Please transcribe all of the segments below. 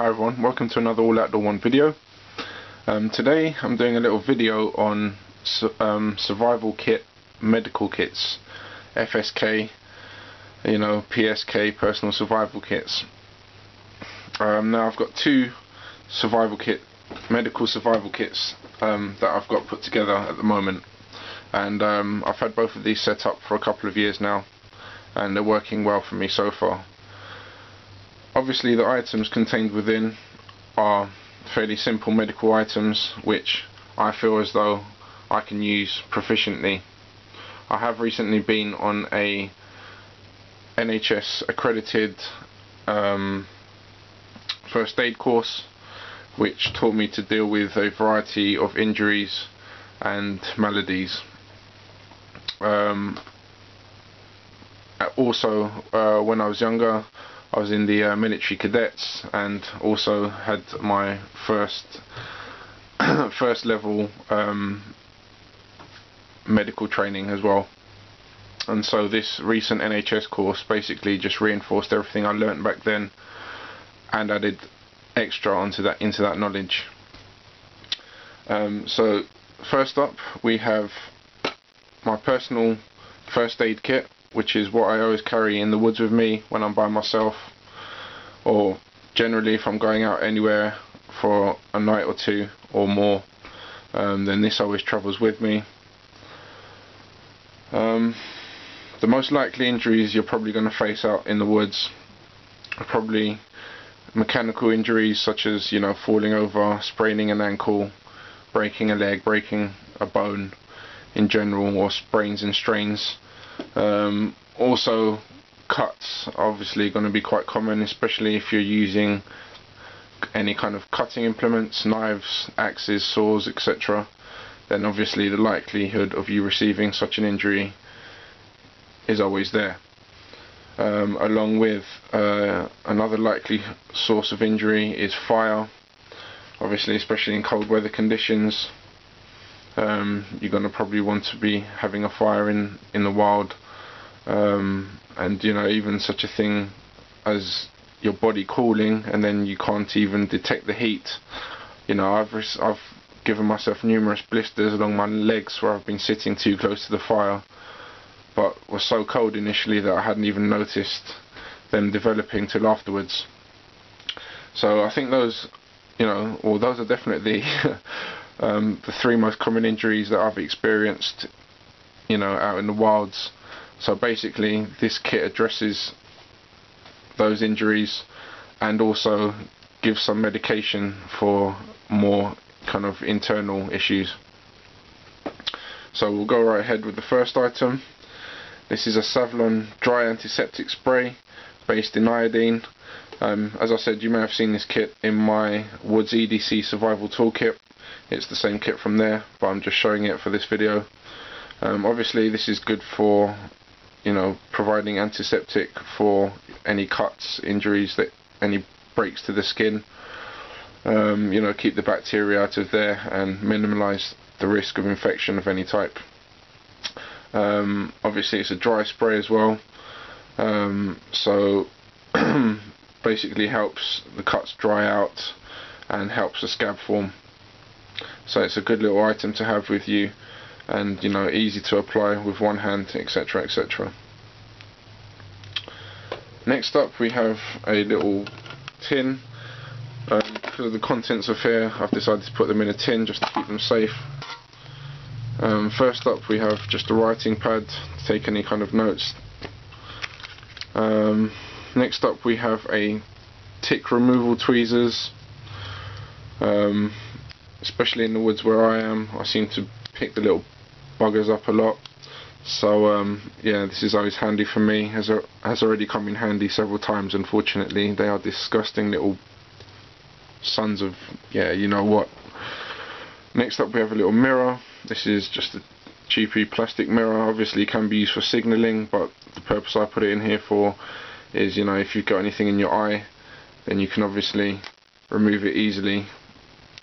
Hi everyone, welcome to another Alloutdoor1 video. Today I'm doing a little video on survival kit, medical kits, FSK, PSK, personal survival kits. Now I've got two medical survival kits that I've got put together at the moment, and I've had both of these set up for a couple of years now, and they're working well for me so far. Obviously the items contained within are fairly simple medical items which I feel as though I can use proficiently. I have recently been on a NHS accredited first aid course which taught me to deal with a variety of injuries and maladies. Also when I was younger, I was in the military cadets and also had my first level medical training as well. And so this recent NHS course basically just reinforced everything I learnt back then and added extra into that knowledge. So first up we have my personal first aid kit, which is what I always carry in the woods with me when I'm by myself, or generally if I'm going out anywhere for a night or two or more, then this always travels with me. The most likely injuries you're probably going to face out in the woods are probably mechanical injuries such as falling over, spraining an ankle, breaking a leg, breaking a bone in general, or sprains and strains. Also cuts are obviously going to be quite common, especially if you're using any kind of cutting implements, knives, axes, saws, etc. Then obviously the likelihood of you receiving such an injury is always there. Along with another likely source of injury is fire. Obviously, especially in cold weather conditions, you're going to probably want to be having a fire in the wild, and even such a thing as your body cooling and then you can't even detect the heat. I've given myself numerous blisters along my legs where I've been sitting too close to the fire, but was so cold initially that I hadn't even noticed them developing till afterwards. So I think those are definitely the three most common injuries that I've experienced out in the wilds. So basically this kit addresses those injuries and also gives some medication for more kind of internal issues. So we'll go right ahead with the first item. This is a Savlon dry antiseptic spray based in iodine. As I said, you may have seen this kit in my Woods EDC survival toolkit. It's the same kit from there, but I'm just showing it for this video. Obviously this is good for providing antiseptic for any cuts, injuries, any breaks to the skin. Keep the bacteria out of there and minimize the risk of infection of any type. Obviously it's a dry spray as well, so basically helps the cuts dry out and helps the scab form. So it's a good little item to have with you, and easy to apply with one hand, etc, etc. Next up we have a little tin. Because of the contents of here, I've decided to put them in a tin just to keep them safe. First up we have just a writing pad to take any kind of notes. Next up we have a tick removal tweezers. Especially in the woods where I am, I seem to pick the little buggers up a lot. So yeah, this is always handy for me. Has already come in handy several times, unfortunately. They are disgusting little sons of you know what. Next up we have a little mirror. This is just a cheapy plastic mirror. Obviously it can be used for signalling, but the purpose I put it in here for is if you've got anything in your eye, then you can obviously remove it easily,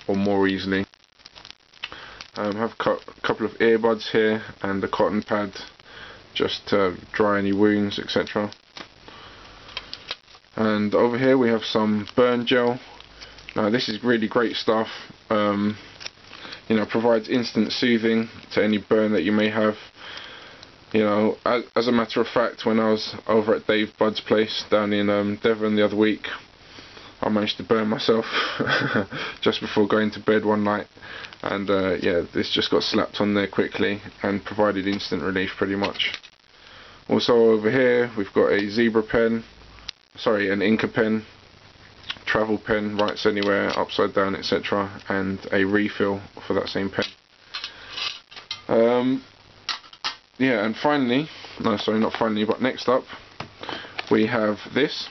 or more easily. I have a couple of earbuds here and a cotton pad just to dry any wounds, etc. And over here we have some burn gel. Now this is really great stuff. You know, provides instant soothing to any burn that you may have. You know, as a matter of fact, when I was over at Dave Budd's place down in Devon the other week, I managed to burn myself just before going to bed one night, and yeah, this just got slapped on there quickly and provided instant relief pretty much. Also over here we've got a zebra pen, sorry, an Inca pen, travel pen, writes anywhere, upside down, etc., and a refill for that same pen. Yeah, and finally, no, sorry, not finally, but next up we have this.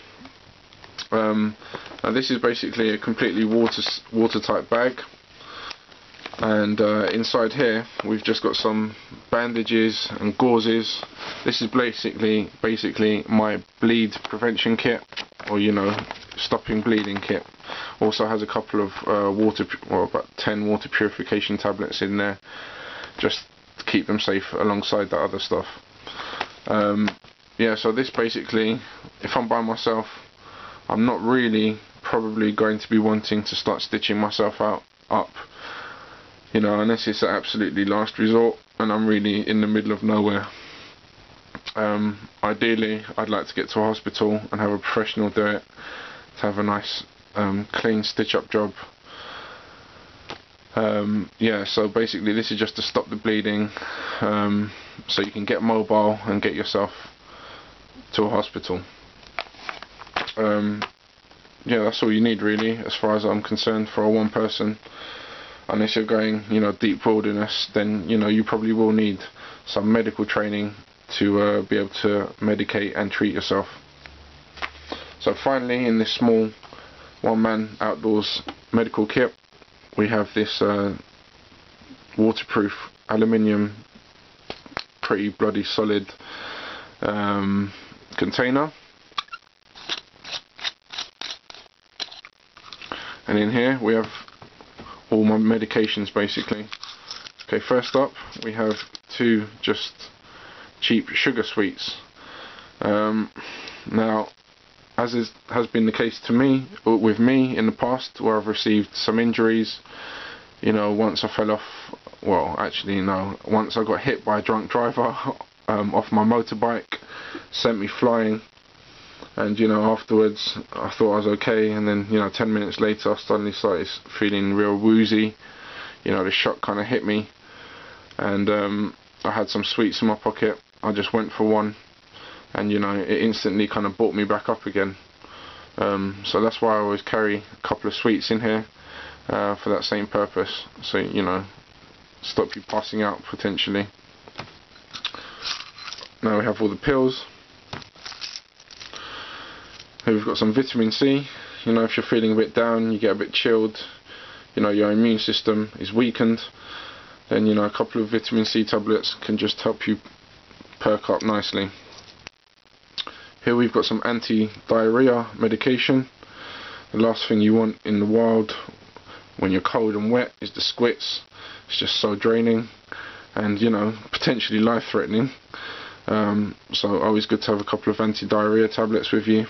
Now this is basically a completely watertight bag, and inside here we've just got some bandages and gauzes. This is basically my bleed prevention kit, or you know, stopping bleeding kit. Also has a couple of about 10 water purification tablets in there, just to keep them safe alongside the other stuff. Yeah, so this basically, if I'm by myself, I'm not really probably going to be wanting to start stitching myself up, you know, unless it's an absolutely last resort and I'm really in the middle of nowhere. Ideally I'd like to get to a hospital and have a professional do it, to have a nice clean stitch up job. Yeah, so basically this is just to stop the bleeding, so you can get mobile and get yourself to a hospital. Yeah, that's all you need really, as far as I'm concerned, for a one person. Unless you're going, you know, deep wilderness, then you know you probably will need some medical training to be able to medicate and treat yourself. So finally, in this small one-man outdoors medical kit, we have this waterproof aluminium, pretty bloody solid container. And in here we have all my medications basically. Okay, first up we have 2 just cheap sugar sweets. Now, as has been the case with me in the past, where I've received some injuries, you know, once I fell off, well actually no, once I got hit by a drunk driver off my motorbike, sent me flying. And you know, afterwards I thought I was okay, and then you know 10 minutes later I suddenly started feeling real woozy. You know, the shock kind of hit me, and I had some sweets in my pocket. I just went for one, and you know, it instantly kind of brought me back up again. So that's why I always carry a couple of sweets in here, for that same purpose, so you know, stop you passing out potentially. Now we have all the pills. Here we've got some vitamin C. You know, if you're feeling a bit down, you get a bit chilled, you know, your immune system is weakened, then you know, a couple of vitamin C tablets can just help you perk up nicely. Here we've got some anti-diarrhea medication. The last thing you want in the wild when you're cold and wet is the squits. It's just so draining and, you know, potentially life-threatening. So always good to have a couple of anti-diarrhea tablets with you.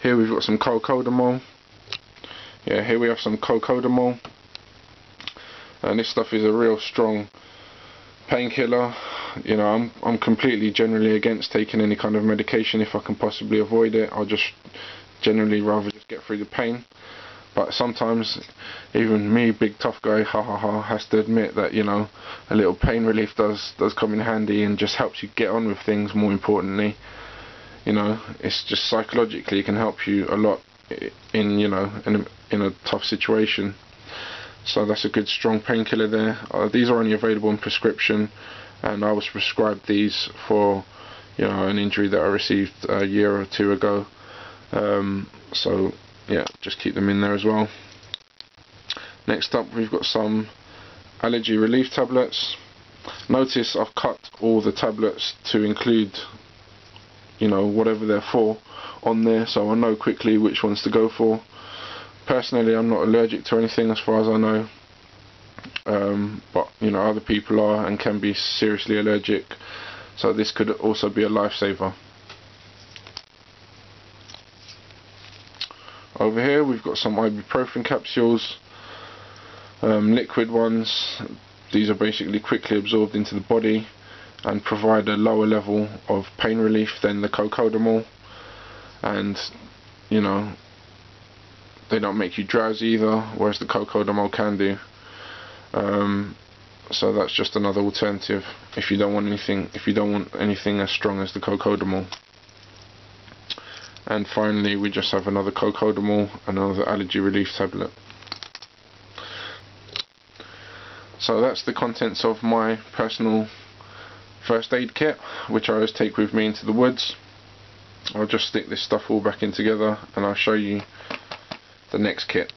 Here we've got some cocodamol. Yeah, here we have some cocodamol, and this stuff is a real strong painkiller. You know, I'm completely generally against taking any kind of medication if I can possibly avoid it. I'll just generally rather just get through the pain. But sometimes even me, big tough guy, has to admit that, you know, a little pain relief does come in handy and just helps you get on with things. More importantly, you know, it's just psychologically it can help you a lot in, you know, in a tough situation. So that's a good strong painkiller there. These are only available in prescription, and I was prescribed these for, you know, an injury that I received a year or 2 ago. So yeah, just keep them in there as well. Next up we've got some allergy relief tablets. Notice I've cut all the tablets to include, you know, whatever they're for on there, so I know quickly which ones to go for. Personally, I'm not allergic to anything as far as I know, but you know, other people are and can be seriously allergic, so this could also be a lifesaver. Over over here we've got some ibuprofen capsules, liquid ones. These are basically quickly absorbed into the body and provide a lower level of pain relief than the cocodamol, and you know, they don't make you drowsy either, whereas the cocodamol can do. So that's just another alternative if you don't want anything as strong as the cocodamol. And finally we just have another cocodamol, another allergy relief tablet. So that's the contents of my personal first aid kit, which I always take with me into the woods. I'll just stick this stuff all back in together and I'll show you the next kit.